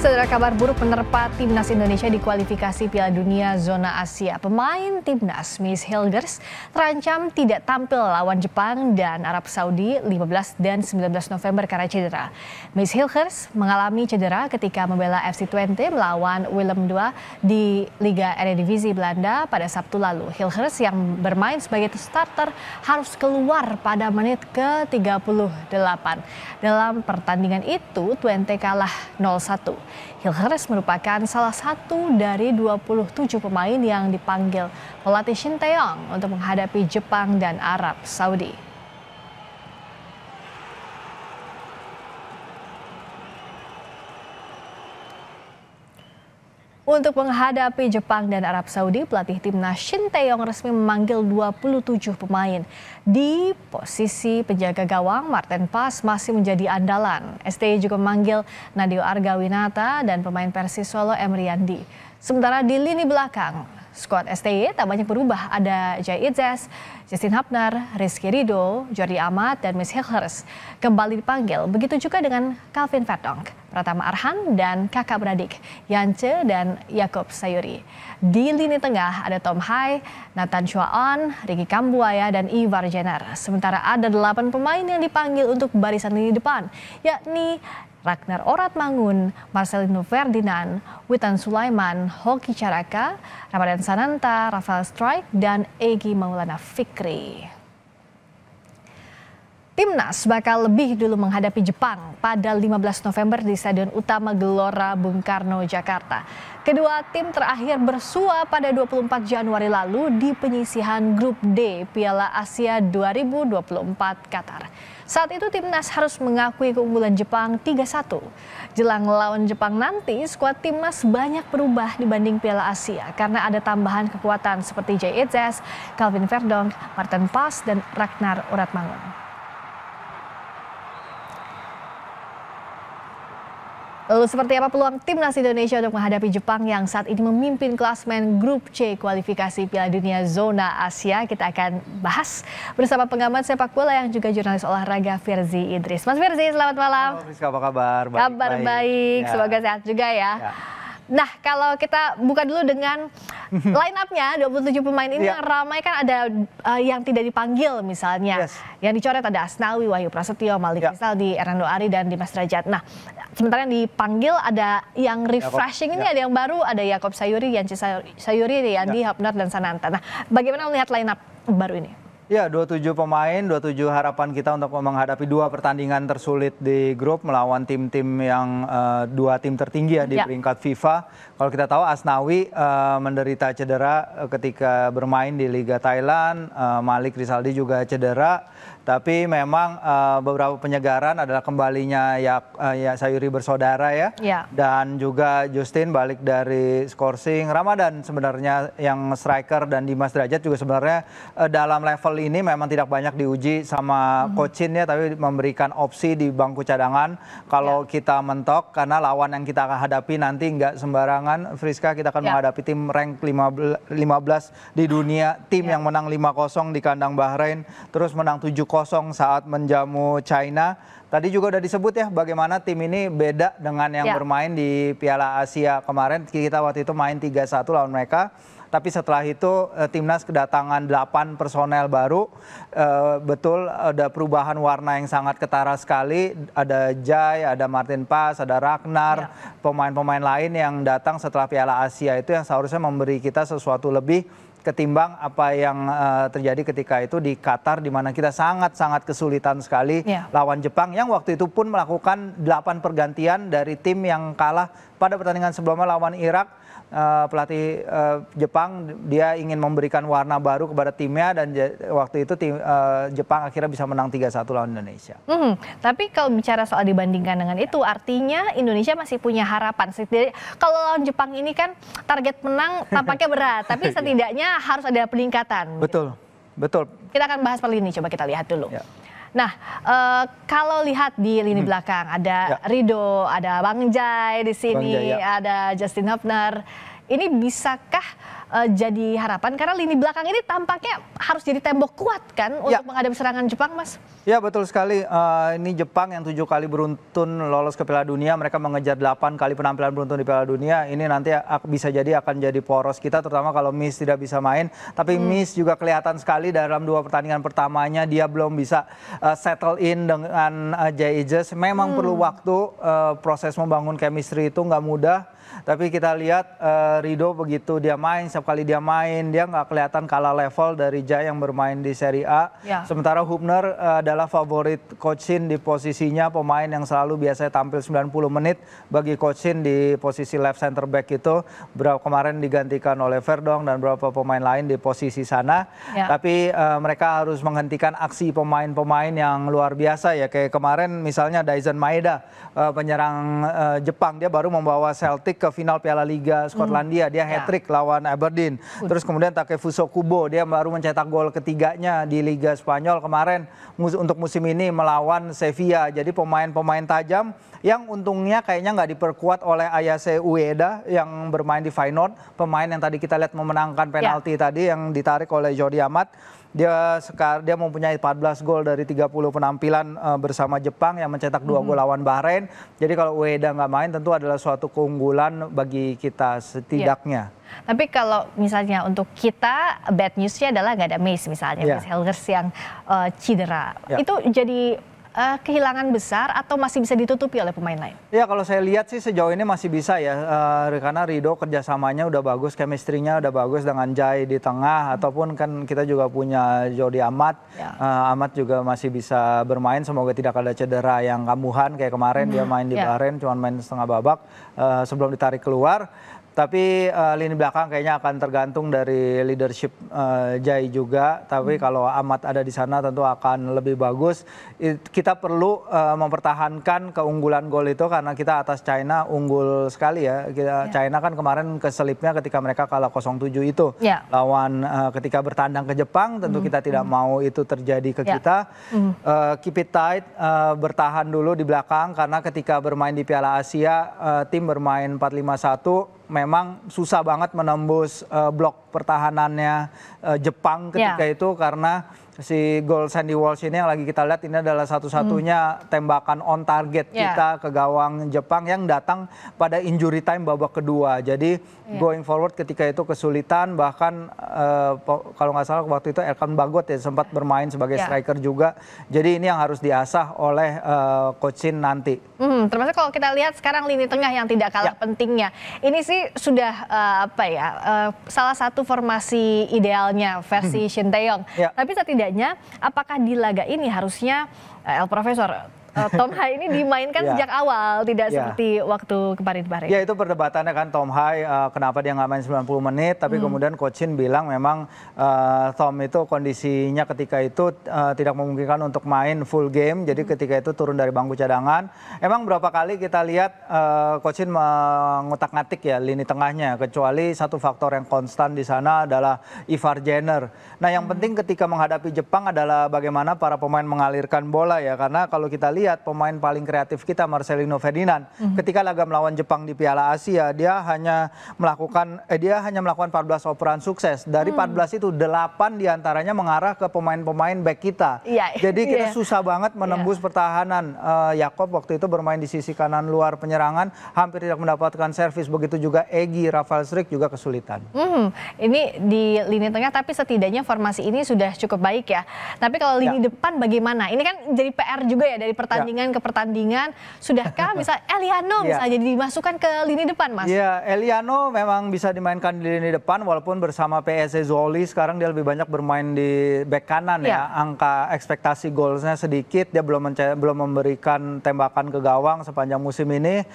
Saudara, kabar buruk menerpa Timnas Indonesia di kualifikasi Piala Dunia Zona Asia. Pemain Timnas Miss Hilgers terancam tidak tampil lawan Jepang dan Arab Saudi 15 dan 19 November karena cedera. Miss Hilgers mengalami cedera ketika membela FC Twente melawan Willem II di Liga Eredivisie Belanda pada Sabtu lalu. Hilgers yang bermain sebagai starter harus keluar pada menit ke-38. Dalam pertandingan itu, Twente kalah 0-1. Hilgers merupakan salah satu dari 27 pemain yang dipanggil pelatih Shin Tae-yong untuk menghadapi Jepang dan Arab Saudi. Untuk menghadapi Jepang dan Arab Saudi, pelatih timnas Shin Tae-yong resmi memanggil 27 pemain. Di posisi penjaga gawang, Martin Paes masih menjadi andalan. STY juga memanggil Nadeo Argawinata dan pemain Persis Solo Emriandi. Sementara di lini belakang, skuad STY tak banyak berubah. Ada Jai Itzes, Justin Hapner, Rizky Ridho, Jordi Amat, dan Miss Hilgers kembali dipanggil. Begitu juga dengan Calvin Verdonk, Pratama Arhan, dan kakak beradik Yance dan Yakob Sayuri. Di lini tengah ada Tom Hai, Nathan Chuaon, Ricky Kambuaya, dan Ivar Jenner. Sementara ada 8 pemain yang dipanggil untuk barisan lini depan, yakni Ragnar Oratmangun, Marcelino Ferdinand, Witan Sulaiman, Hoki Caraka, Ramadan Sananta, Rafael Struijk, dan Egy Maulana Fikri. Timnas bakal lebih dulu menghadapi Jepang pada 15 November di Stadion Utama Gelora Bung Karno, Jakarta. Kedua tim terakhir bersua pada 24 Januari lalu di penyisihan Grup D Piala Asia 2024 Qatar. Saat itu Timnas harus mengakui keunggulan Jepang 3-1. Jelang lawan Jepang nanti, skuad Timnas banyak berubah dibanding Piala Asia karena ada tambahan kekuatan seperti Jai Itzes, Calvin Verdonk, Martin Paes, dan Ragnar Oratmangun. Lalu seperti apa peluang Timnas Indonesia untuk menghadapi Jepang yang saat ini memimpin klasmen Grup C kualifikasi Piala Dunia Zona Asia? Kita akan bahas bersama pengamat sepak bola yang juga jurnalis olahraga Firzi Idris. Mas Firzi, selamat malam. Halo Friska, apa kabar? Kabar baik. Ya. Semoga sehat juga ya. Nah, kalau kita buka dulu dengan line up-nya 27 pemain ini yang ramai kan ada yang tidak dipanggil misalnya. Yang dicoret ada Asnawi, Wahyu Prasetyo, Malik Rizaldi, Hernando Ari, dan Dimas Derajat. Nah, sementara yang dipanggil ada yang refreshing ini, ada yang baru, ada Yakob Sayuri, Yance Sayuri, Riyandi, Hapner, dan Sananta. Nah, bagaimana melihat line up baru ini? Ya, 27 pemain, 27 harapan kita untuk menghadapi 2 pertandingan tersulit di grup melawan tim-tim yang 2 tim tertinggi ya di peringkat FIFA. Kalau kita tahu Asnawi menderita cedera ketika bermain di Liga Thailand, Malik Rizaldi juga cedera. Tapi memang beberapa penyegaran adalah kembalinya Sayuri bersaudara ya. Dan juga Justin balik dari Skorsing. Ramadan sebenarnya yang striker dan Dimas Derajat juga sebenarnya dalam level ini memang tidak banyak diuji sama coach Shin ya, tapi memberikan opsi di bangku cadangan kalau kita mentok, karena lawan yang kita akan hadapi nanti nggak sembarangan. Friska, kita akan menghadapi tim rank 15 di dunia, tim yang menang 5-0 di kandang Bahrain, terus menang 7-0 saat menjamu China. Tadi juga udah disebut ya bagaimana tim ini beda dengan yang bermain di Piala Asia kemarin. Kita waktu itu main 3-1 lawan mereka. Tapi setelah itu Timnas kedatangan 8 personel baru. Betul ada perubahan warna yang sangat ketara sekali. Ada Jai, ada Martin Paes, ada Ragnar, pemain-pemain lain yang datang setelah Piala Asia itu yang seharusnya memberi kita sesuatu lebih ketimbang apa yang terjadi ketika itu di Qatar, di mana kita sangat-sangat kesulitan sekali lawan Jepang yang waktu itu pun melakukan 8 pergantian dari tim yang kalah pada pertandingan sebelumnya lawan Irak. Pelatih Jepang dia ingin memberikan warna baru kepada timnya, dan waktu itu Jepang akhirnya bisa menang 3-1 lawan Indonesia. Tapi kalau bicara soal dibandingkan dengan itu, artinya Indonesia masih punya harapan. Kalau lawan Jepang ini kan target menang tampaknya berat, tapi setidaknya harus ada peningkatan. Betul, betul. Kita akan bahas per lini, coba kita lihat dulu. Nah, kalau lihat di lini belakang ada Ridho, ada Bang Jai di sini, ada Justin Hapner. Ini bisakah jadi harapan karena lini belakang ini tampaknya harus jadi tembok kuat kan untuk menghadapi serangan Jepang, Mas? Ya betul sekali, ini Jepang yang 7 kali beruntun lolos ke Piala Dunia, mereka mengejar 8 kali penampilan beruntun di Piala Dunia, ini nanti bisa jadi akan jadi poros kita, terutama kalau Miss tidak bisa main, tapi Miss juga kelihatan sekali dalam 2 pertandingan pertamanya dia belum bisa settle in dengan Jay Eages, memang perlu waktu, proses membangun chemistry itu nggak mudah. Tapi kita lihat Rido begitu dia main, setiap kali dia main, dia nggak kelihatan kalah level dari Jai yang bermain di Serie A. Sementara Hubner adalah favorit Coach Shin di posisinya, pemain yang selalu biasanya tampil 90 menit bagi Coach Shin di posisi left center back itu. Kemarin digantikan oleh Verdong dan beberapa pemain lain di posisi sana. Tapi mereka harus menghentikan aksi pemain-pemain yang luar biasa ya. Kayak kemarin misalnya Daisen Maeda, penyerang Jepang, dia baru membawa Celtic ke final Piala Liga Skotlandia, dia hat-trick lawan Aberdeen. Terus kemudian Takefuso Kubo, dia baru mencetak gol ketiganya di Liga Spanyol kemarin untuk musim ini melawan Sevilla. Jadi pemain-pemain tajam yang untungnya kayaknya nggak diperkuat oleh Ayase Ueda yang bermain di Feyenoord, pemain yang tadi kita lihat memenangkan penalti tadi yang ditarik oleh Jordi Amat. Dia mempunyai 14 gol dari 30 penampilan bersama Jepang yang mencetak 2 gol lawan Bahrain. Jadi kalau Ueda nggak main tentu adalah suatu keunggulan bagi kita setidaknya. Tapi kalau misalnya untuk kita bad newsnya adalah nggak ada Mace misalnya, Mace Helgers yang cedera. Itu jadi kehilangan besar atau masih bisa ditutupi oleh pemain lain? Ya kalau saya lihat sih sejauh ini masih bisa ya, karena Rido kerjasamanya udah bagus, chemistry-nya udah bagus dengan Jai di tengah, ataupun kan kita juga punya Jordi Amat. Amat juga masih bisa bermain, semoga tidak ada cedera yang kambuhan kayak kemarin dia main di Bahrain, cuma main setengah babak sebelum ditarik keluar. Tapi lini belakang kayaknya akan tergantung dari leadership Jai juga. Tapi kalau Amat ada di sana tentu akan lebih bagus. Kita perlu mempertahankan keunggulan gol itu karena kita atas China unggul sekali ya. China kan kemarin keselipnya ketika mereka kalah 0-7 itu. Lawan ketika bertandang ke Jepang tentu kita tidak mau itu terjadi ke kita. Keep it tight, bertahan dulu di belakang karena ketika bermain di Piala Asia tim bermain 4-5-1. Memang susah banget menembus blok pertahanannya Jepang ketika itu karena si gol Sandy Walsh ini yang lagi kita lihat ini adalah satu-satunya tembakan on target kita ke gawang Jepang yang datang pada injury time babak kedua. Jadi going forward ketika itu kesulitan, bahkan kalau nggak salah waktu itu Elkan Bagot ya sempat bermain sebagai striker juga. Jadi ini yang harus diasah oleh Coach Shin nanti. Termasuk kalau kita lihat sekarang lini tengah yang tidak kalah pentingnya. Ini sih sudah salah satu formasi idealnya versi Shin Tae-yong. Tapi setidaknya apakah di laga ini harusnya El Profesor Tom Hai ini dimainkan sejak awal, tidak seperti waktu kemarin di Bahrain. Ya itu perdebatannya kan Tom Hai, kenapa dia nggak main 90 menit, tapi kemudian Coach Shin bilang memang Tom itu kondisinya ketika itu tidak memungkinkan untuk main full game, jadi ketika itu turun dari bangku cadangan. Emang berapa kali kita lihat Coach Shin mengutak-ngatik ya lini tengahnya, kecuali satu faktor yang konstan di sana adalah Ivar Jenner. Nah yang penting ketika menghadapi Jepang adalah bagaimana para pemain mengalirkan bola ya, karena kalau kita lihat pemain paling kreatif kita Marcelino Ferdinand ketika laga melawan Jepang di Piala Asia dia hanya melakukan 14 operan sukses, dari 14 itu 8 diantaranya mengarah ke pemain-pemain back kita. Jadi kita susah banget menembus pertahanan. Jakob waktu itu bermain di sisi kanan luar penyerangan hampir tidak mendapatkan servis, begitu juga Egy, Rafael Strik juga kesulitan. Ini di lini tengah tapi setidaknya formasi ini sudah cukup baik ya. Tapi kalau lini depan bagaimana? Ini kan jadi PR juga ya dari pertandingan ke pertandingan. Sudahkah misal Eliano misalnya dimasukkan ke lini depan, Mas? Iya, Eliano memang bisa dimainkan di lini depan walaupun bersama PSC Zoli sekarang dia lebih banyak bermain di back kanan ya. Angka ekspektasi golnya sedikit, dia belum memberikan tembakan ke gawang sepanjang musim ini.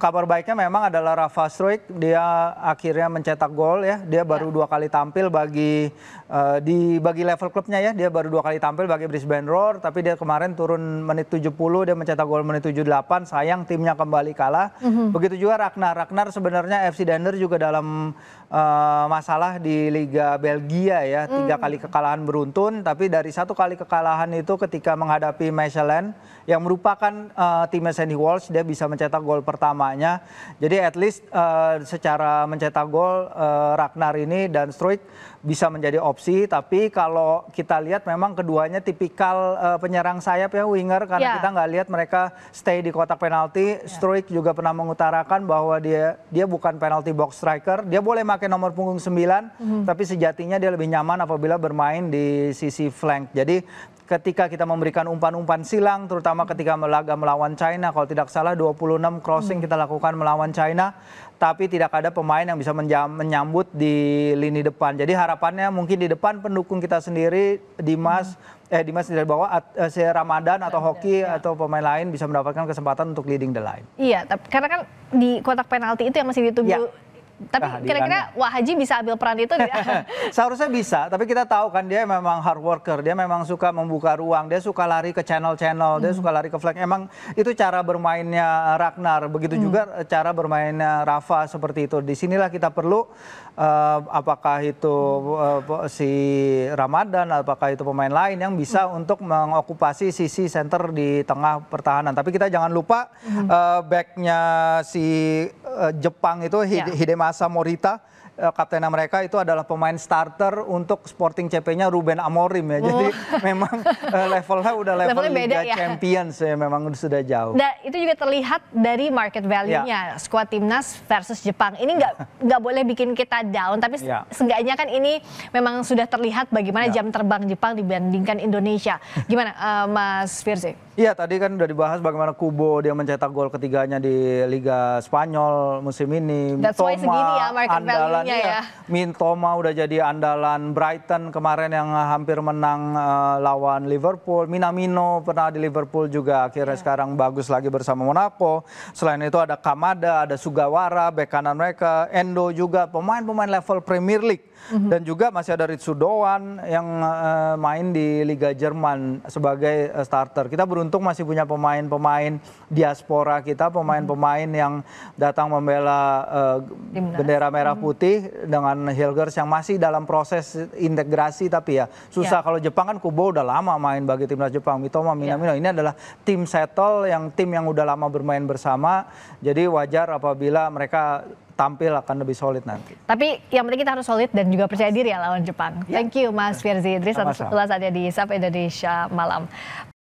Kabar baiknya memang adalah Rafa Struijk, dia akhirnya mencetak gol ya. Dia baru 2 kali tampil bagi level klubnya ya. Dia baru 2 kali tampil bagi Brisbane Roar, tapi dia kemarin turun menit menit 70, dia mencetak gol menit 78, sayang timnya kembali kalah. Begitu juga Ragnar sebenarnya FC Dender juga dalam masalah di Liga Belgia ya, 3 kali kekalahan beruntun, tapi dari 1 kali kekalahan itu ketika menghadapi Mechelen yang merupakan timnya Sandy Walsh, dia bisa mencetak gol pertamanya. Jadi at least secara mencetak gol Ragnar ini dan Struijk bisa menjadi opsi, tapi kalau kita lihat memang keduanya tipikal penyerang sayap ya, winger, karena kita nggak lihat mereka stay di kotak penalti. Struijk juga pernah mengutarakan bahwa dia bukan penalty box striker, dia boleh pakai nomor punggung 9, tapi sejatinya dia lebih nyaman apabila bermain di sisi flank. Jadi ketika kita memberikan umpan-umpan silang, terutama ketika laga melawan China, kalau tidak salah 26 crossing kita lakukan melawan China, tapi tidak ada pemain yang bisa menyambut di lini depan. Jadi harapannya mungkin di depan pendukung kita sendiri, Dimas dari bawah, si Ramadan atau Hoki atau pemain lain bisa mendapatkan kesempatan untuk leading the line. Iya, karena kan di kotak penalti itu yang masih ditunggu. Tapi kira-kira Wah Haji bisa ambil peran itu tidak? Seharusnya bisa, tapi kita tahu kan dia memang hard worker, dia memang suka membuka ruang, dia suka lari ke channel-channel, dia suka lari ke flank. Emang itu cara bermainnya Ragnar, begitu juga cara bermainnya Rafa seperti itu. Disinilah kita perlu apakah itu si Ramadan, apakah itu pemain lain yang bisa untuk mengokupasi sisi center di tengah pertahanan. Tapi kita jangan lupa backnya si Jepang itu Hidemasa Morita, kaptennya mereka itu adalah pemain starter untuk Sporting CP-nya Ruben Amorim ya. Jadi memang levelnya udah level Liga Champions ya, memang sudah jauh. Dan itu juga terlihat dari market value-nya skuad timnas versus Jepang. Ini nggak boleh bikin kita down, tapi seenggaknya kan ini memang sudah terlihat bagaimana jam terbang Jepang dibandingkan Indonesia. Gimana Mas Firzi? Iya, tadi kan udah dibahas bagaimana Kubo dia mencetak gol ketiganya di Liga Spanyol musim ini. That's why segini ya market value-nya ya. Mintoma udah jadi andalan Brighton kemarin yang hampir menang lawan Liverpool. Minamino pernah di Liverpool juga, akhirnya sekarang bagus lagi bersama Monaco. Selain itu ada Kamada, ada Sugawara, bek kanan mereka, Endo juga, pemain-pemain level Premier League. Dan juga masih ada Ritsu Doan yang main di Liga Jerman sebagai starter. Kita beruntung masih punya pemain-pemain diaspora kita, pemain-pemain yang datang membela bendera merah putih dengan Hilgers yang masih dalam proses integrasi, tapi ya susah. Kalau Jepang kan Kubo udah lama main bagi timnas Jepang, Mitoma, Minamino. Ini adalah tim settle, tim yang udah lama bermain bersama. Jadi wajar apabila mereka tampil akan lebih solid nanti. Tapi yang penting kita harus solid dan juga percaya diri ya lawan Jepang. Thank you Mas Firzi Idris atas ulasannya di Sapa Indonesia Malam.